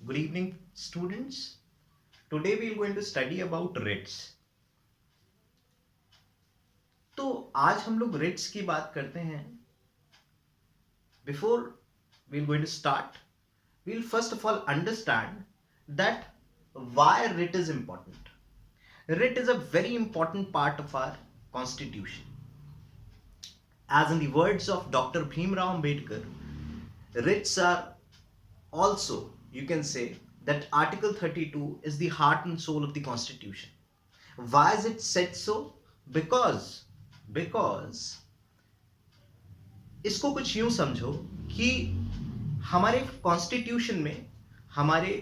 Good evening, students. Today we are going to study about writs. तो आज हम लोग writs की बात करते हैं. Before we are going to start, we will first of all understand that why writ is important. Writ is a very important part of our constitution. As in the words of Dr. Bhimrao Ambedkar, writs are also, you can say, that Article 32 is the heart and soul of the Constitution. Why is it said so? Because इसको कुछ यूं समझो कि हमारे constitution में हमारे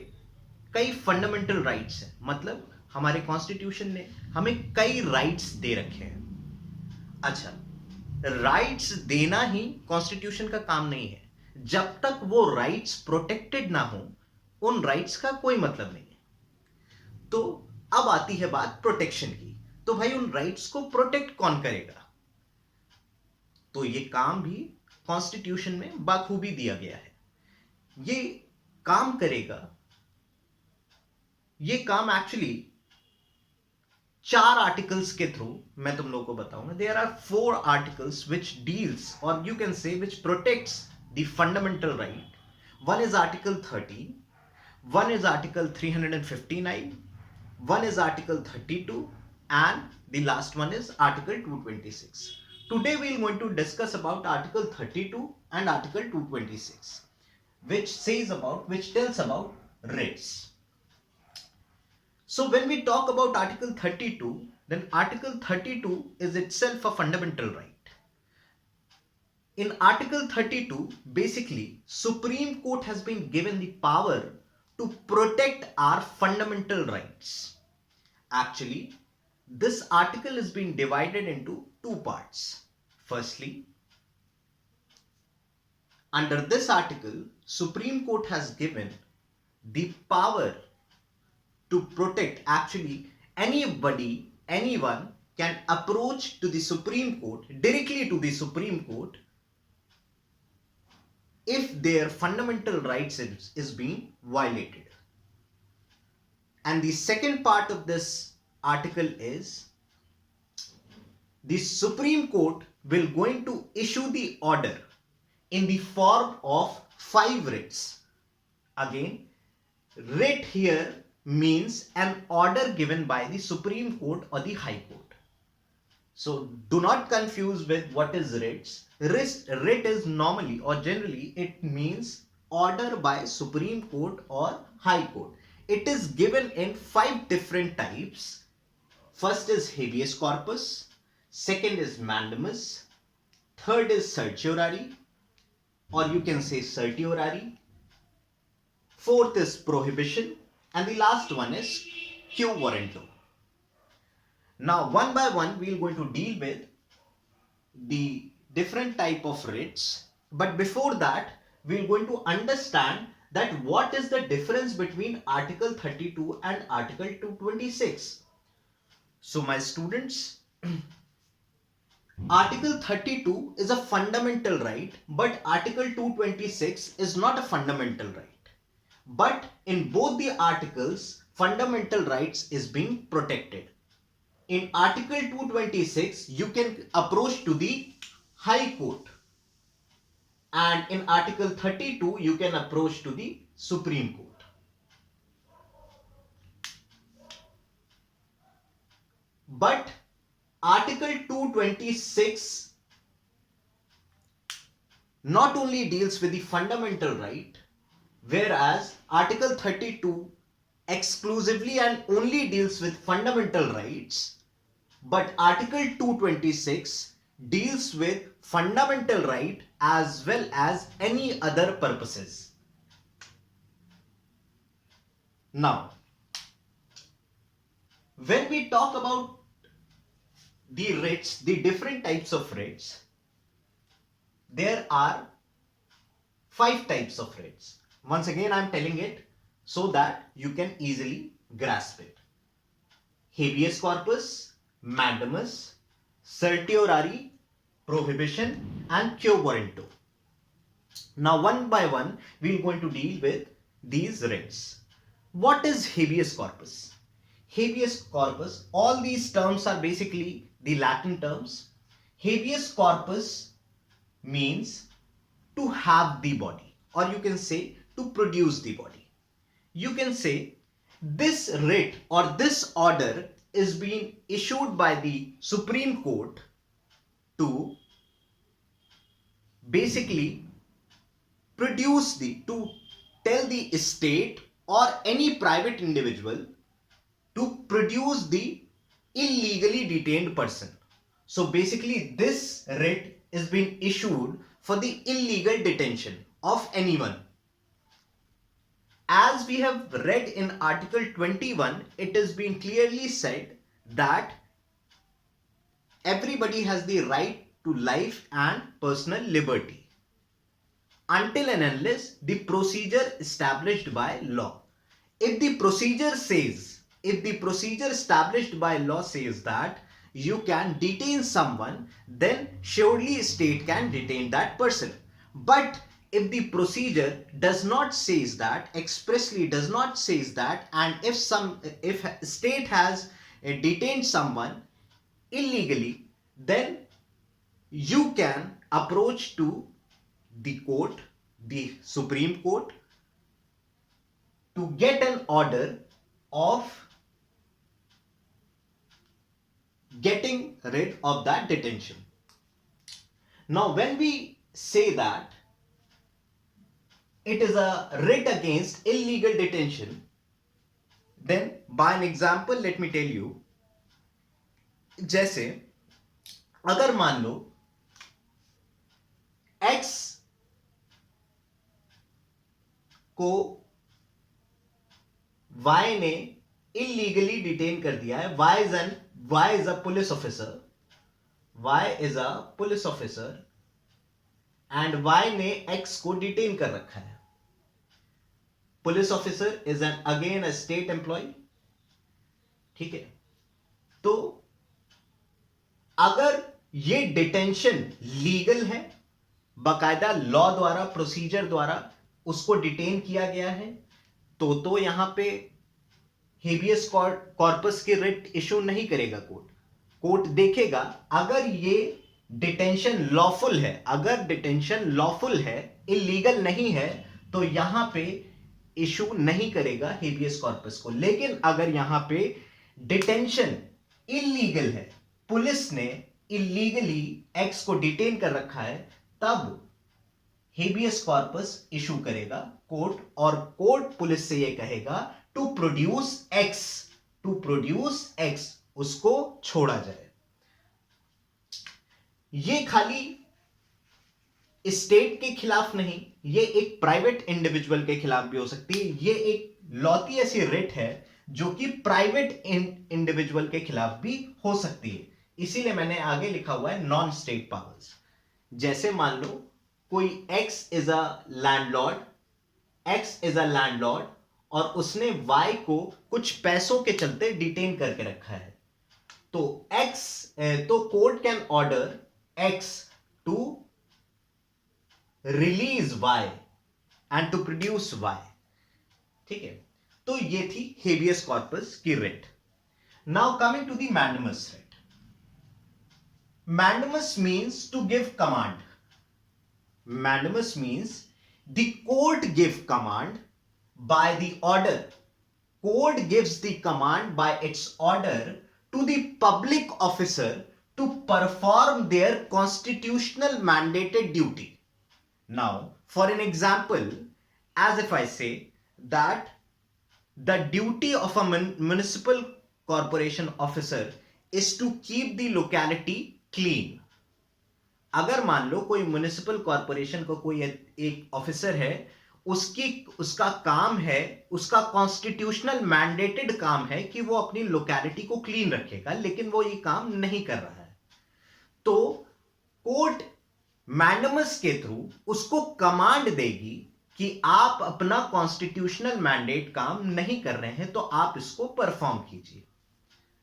कई fundamental rights हैं. मतलब हमारे कॉन्स्टिट्यूशन ने हमें कई राइट्स दे रखे हैं. अच्छा, राइट्स देना ही कॉन्स्टिट्यूशन का काम नहीं है. जब तक वो राइट्स प्रोटेक्टेड ना हो, उन राइट्स का कोई मतलब नहीं है. तो अब आती है बात प्रोटेक्शन की. तो भाई उन राइट्स को प्रोटेक्ट कौन करेगा? तो ये काम भी कॉन्स्टिट्यूशन में बखूबी दिया गया है. ये काम करेगा, ये काम एक्चुअली 4 आर्टिकल्स के थ्रू मैं तुम लोगों को बताऊंगा. There are 4 articles which deals or you can say which protects the fundamental right. One is Article 13, one is Article 359, one is Article 32, and the last one is Article 226. Today we are going to discuss about Article 32 and Article 226, which tells about writs. So when we talk about Article 32, then Article 32 is itself a fundamental right. In Article 32, basically, Supreme Court has been given the power to protect our fundamental rights. Actually, this article is being divided into 2 parts. Firstly, under this article, Supreme Court has given the power to protect. Actually, anyone can approach to the Supreme Court, directly to the Supreme Court, if their fundamental rights is being violated. And the second part of this article is the Supreme Court will going to issue the order in the form of 5 writs. Again, writ here means an order given by the Supreme Court or the High Court. So do not confuse with what is writs. Writ is normally or generally it means order by Supreme Court or High Court. It is given in 5 different types. First is habeas corpus, second is mandamus, third is certiorari or you can say certiorari, fourth is prohibition, and the last one is quo warranto. Now one by one we are going to deal with the different type of writs, but before that we are going to understand that what is the difference between Article 32 and Article 226. So my students, Article 32 is a fundamental right, but Article 226 is not a fundamental right. But in both the articles, fundamental rights is being protected. In Article 226, you can approach to the High Court, and in Article 32, you can approach to the Supreme Court. But Article 226 not only deals with the fundamental right, whereas Article 32 exclusively and only deals with fundamental rights, but Article 226 deals with fundamental right as well as any other purposes. Now, when we talk about the writs, the different types of writs, there are 5 types of writs. Once again, I am telling it so that you can easily grasp it. Habeas corpus, mandamus, certiorari, prohibition, and quo warranto. Now one by one we are going to deal with these writs. What is habeas corpus? Habeas corpus, all these terms are basically the Latin terms. Habeas corpus means to have the body, or you can say to produce the body. You can say this writ or this order is being issued by the Supreme Court to basically to tell the state or any private individual to produce the illegally detained person. So basically this writ is being issued for the illegal detention of anyone. As we have read in Article 21, it has been clearly said that everybody has the right to life and personal liberty until and unless the procedure established by law. If the procedure established by law says that you can detain someone, then surely state can detain that person. But if the procedure does not says that, expressly does not says that, and if state has detained someone illegally, then you can approach to the court, the Supreme Court, to get an order of getting rid of that detention. Now when we say that it is a writ against illegal detention, then by an example let me tell you, जैसे अगर मान लो X को Y ने illegally detain कर दिया है. Y is a police officer. Y is a police officer and Y ने X को detain कर रखा है. Police officer is again a state employee. ठीक है. तो अगर ये डिटेंशन लीगल है, बाकायदा लॉ द्वारा, प्रोसीजर द्वारा उसको डिटेन किया गया है, तो यहां पे हेबियस कॉर्पस की रिट इशू नहीं करेगा कोर्ट. कोर्ट देखेगा अगर ये डिटेंशन लॉफुल है, अगर डिटेंशन लॉफुल है, इलीगल नहीं है, तो यहां पे इशू नहीं करेगा हेबियस कॉर्पस को. लेकिन अगर यहां पे डिटेंशन इलीगल है, पुलिस ने इलीगली एक्स को डिटेन कर रखा है, तब हेबियस कॉर्पस इशू करेगा कोर्ट, और कोर्ट पुलिस से यह कहेगा टू प्रोड्यूस एक्स, उसको छोड़ा जाए. ये खाली स्टेट के खिलाफ नहीं, ये एक प्राइवेट इंडिविजुअल के खिलाफ भी हो सकती है. ये एक लौती ऐसी रिट है जो कि प्राइवेट इंडिविजुअल के खिलाफ भी हो सकती है. इसीलिए मैंने आगे लिखा हुआ है नॉन स्टेट पावर्स. जैसे मान लो कोई एक्स इज अ लैंडलॉर्ड और उसने वाई को कुछ पैसों के चलते डिटेन करके रखा है, तो court can order X to release Y and to produce Y. ठीक है. तो ये थी हेबियस कॉर्पस की writ. Now coming to the mandamus writ. Mandamus means to give command. Mandamus means the court give command by the order. Court gives the command by its order to the public officer to perform their constitutional mandated duty. Now, for an example, as if I say that the duty of a municipal corporation officer is to keep the locality clean. अगर मान लो कोई municipal corporation को कोई एक officer है, उसका काम है, उसका कॉन्स्टिट्यूशनल मैंडेटेड काम है कि वो अपनी लोकेलिटी को क्लीन रखेगा, लेकिन वो ये काम नहीं कर रहा है, तो कोर्ट मैंडेमस के थ्रू उसको कमांड देगी कि आप अपना कॉन्स्टिट्यूशनल मैंडेट काम नहीं कर रहे हैं, तो आप इसको परफॉर्म कीजिए.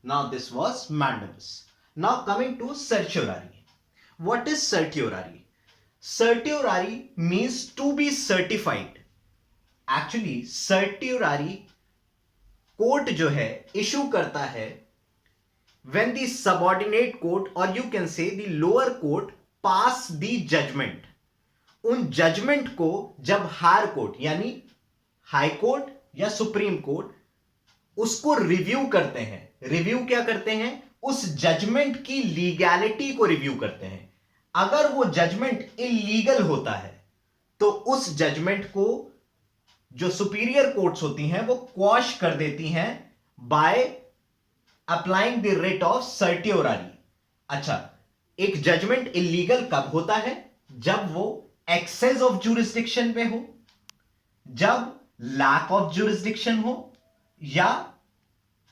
Now this was mandamus. Now coming to certiorari. What is certiorari? Certiorari means to be certified. Actually certiorari court जो है इशू करता है when the subordinate court or you can say the lower court pass the judgment. उन judgement को जब higher court यानी high court या supreme court उसको रिव्यू करते हैं, रिव्यू क्या करते हैं, उस जजमेंट की लीगैलिटी को रिव्यू करते हैं। अगर वो जजमेंट इलीगल होता है तो उस जजमेंट को जो सुपीरियर कोर्ट्स होती हैं वो क्वॉश कर देती हैं by applying the writ of certiorari. अच्छा, एक जजमेंट इलीगल कब होता है? जब वो एक्सेस ऑफ जुरिस्डिक्शन पे हो, जब लैक ऑफ जुरिस्डिक्शन हो, या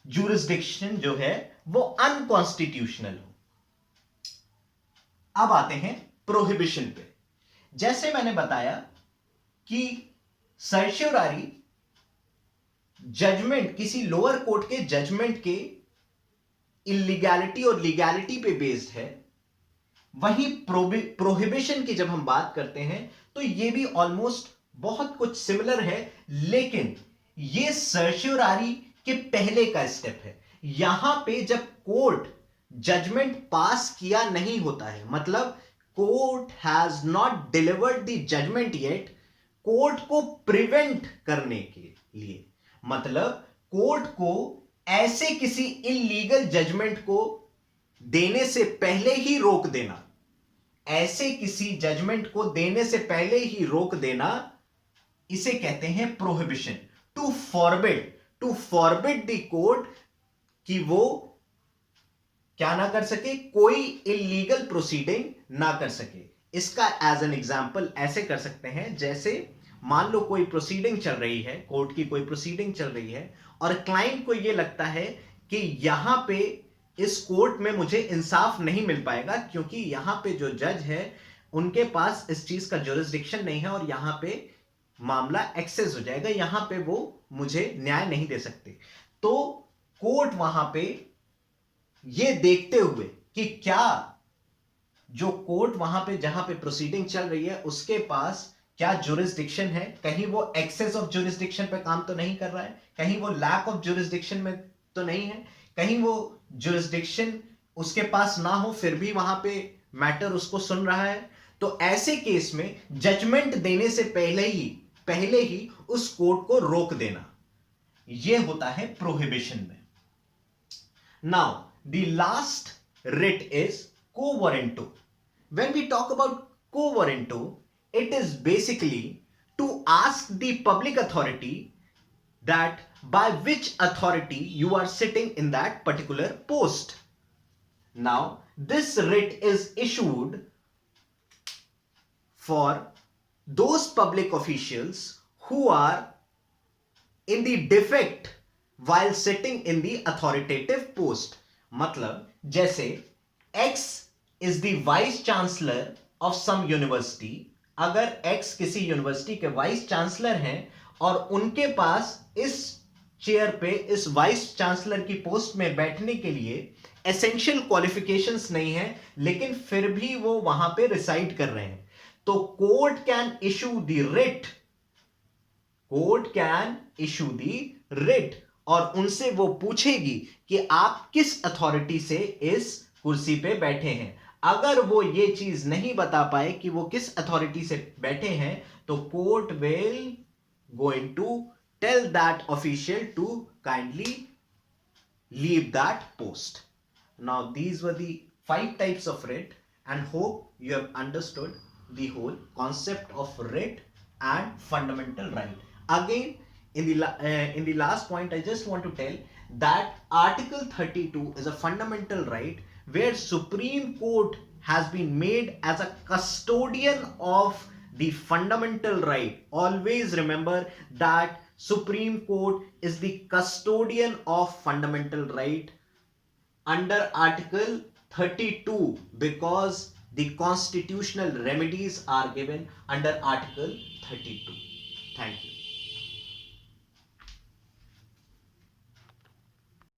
जुरिस्डिक्शन जो है वो अनकॉन्स्टिट्यूशनल हो। अब आते हैं प्रोहिबिशन पे। जैसे मैंने बताया कि सर्ट्यूरारी जजमेंट किसी लोअर कोर्ट के जजमेंट के इलीगैलिटी और लीगैलिटी पे बेस्ड है, वही प्रोहिबिशन की जब हम बात करते हैं तो ये भी ऑलमोस्ट बहुत कुछ सिमिलर है, लेकिन ये सर्ट्यूरारी के पहले का स्टेप है। यहां पे जब कोर्ट जजमेंट पास किया नहीं होता है, मतलब court has not delivered the judgement yet, court को प्रिवेंट करने के लिए, मतलब कोर्ट को ऐसे किसी इलीगल जजमेंट को देने से पहले ही रोक देना, ऐसे किसी जजमेंट को देने से पहले ही रोक देना, इसे कहते हैं prohibition. To forbid the court कि वो क्या ना कर सके, कोई इलीगल प्रोसीडिंग ना कर सके। इसका एज एन एग्जांपल ऐसे कर सकते हैं, जैसे मान लो कोई प्रोसीडिंग चल रही है, कोर्ट की कोई प्रोसीडिंग चल रही है और क्लाइंट को यह लगता है कि यहां पे इस कोर्ट में मुझे इंसाफ नहीं मिल पाएगा क्योंकि यहां पे जो जज है उनके पास इस चीज का जुरिस्डिक्शन नहीं है और यहां पे मामला एक्सेस हो जाएगा, यहां पे वो मुझे न्याय नहीं दे सकते। तो कोर्ट वहां पे ये देखते हुए कि क्या जो कोर्ट वहां पे जहां पे प्रोसीडिंग चल रही है उसके पास क्या जुरिस्डिक्शन है, कहीं वो एक्सेस ऑफ जुरिस्डिक्शन पे काम तो नहीं कर रहा है, कहीं वो लैक ऑफ जुरिस्डिक्शन में तो नहीं है, कहीं वो जुरिस्डिक्शन उसके पास ना हो फिर भी वहां पे मैटर उसको सुन रहा है। तो ऐसे केस में जजमेंट देने से पहले ही उस कोर्ट को रोक देना, यह होता है प्रोहिबिशन में। Now the last writ is quo warranto. When we talk about quo warranto, it is basically to ask the public authority that by which authority you are sitting in that particular post. Now, this writ is issued for those public officials who are in the defect while sitting in the authoritative post. मतलब जैसे X is the vice chancellor of some university, अगर X किसी university के vice chancellor हैं और उनके पास इस chair पे, इस वाइस चांसलर की पोस्ट में बैठने के लिए एसेंशियल क्वालिफिकेशंस नहीं है, लेकिन फिर भी वो वहां पे रिसाइड कर रहे हैं, तो court can issue the writ और उनसे वो पूछेगी कि आप किस अथॉरिटी से इस कुर्सी पे बैठे हैं। अगर वो ये चीज नहीं बता पाए कि वो किस अथॉरिटी से बैठे हैं, तो court will going to tell that official to kindly leave that post. Now these were the 5 types of writ and hope you have understood the whole concept of writ and fundamental right. Again, in the last point, I just want to tell that Article 32 is a fundamental right where Supreme Court has been made as a custodian of the fundamental right. Always remember that Supreme Court is the custodian of fundamental right under Article 32 because the constitutional remedies are given under Article 32. Thank you.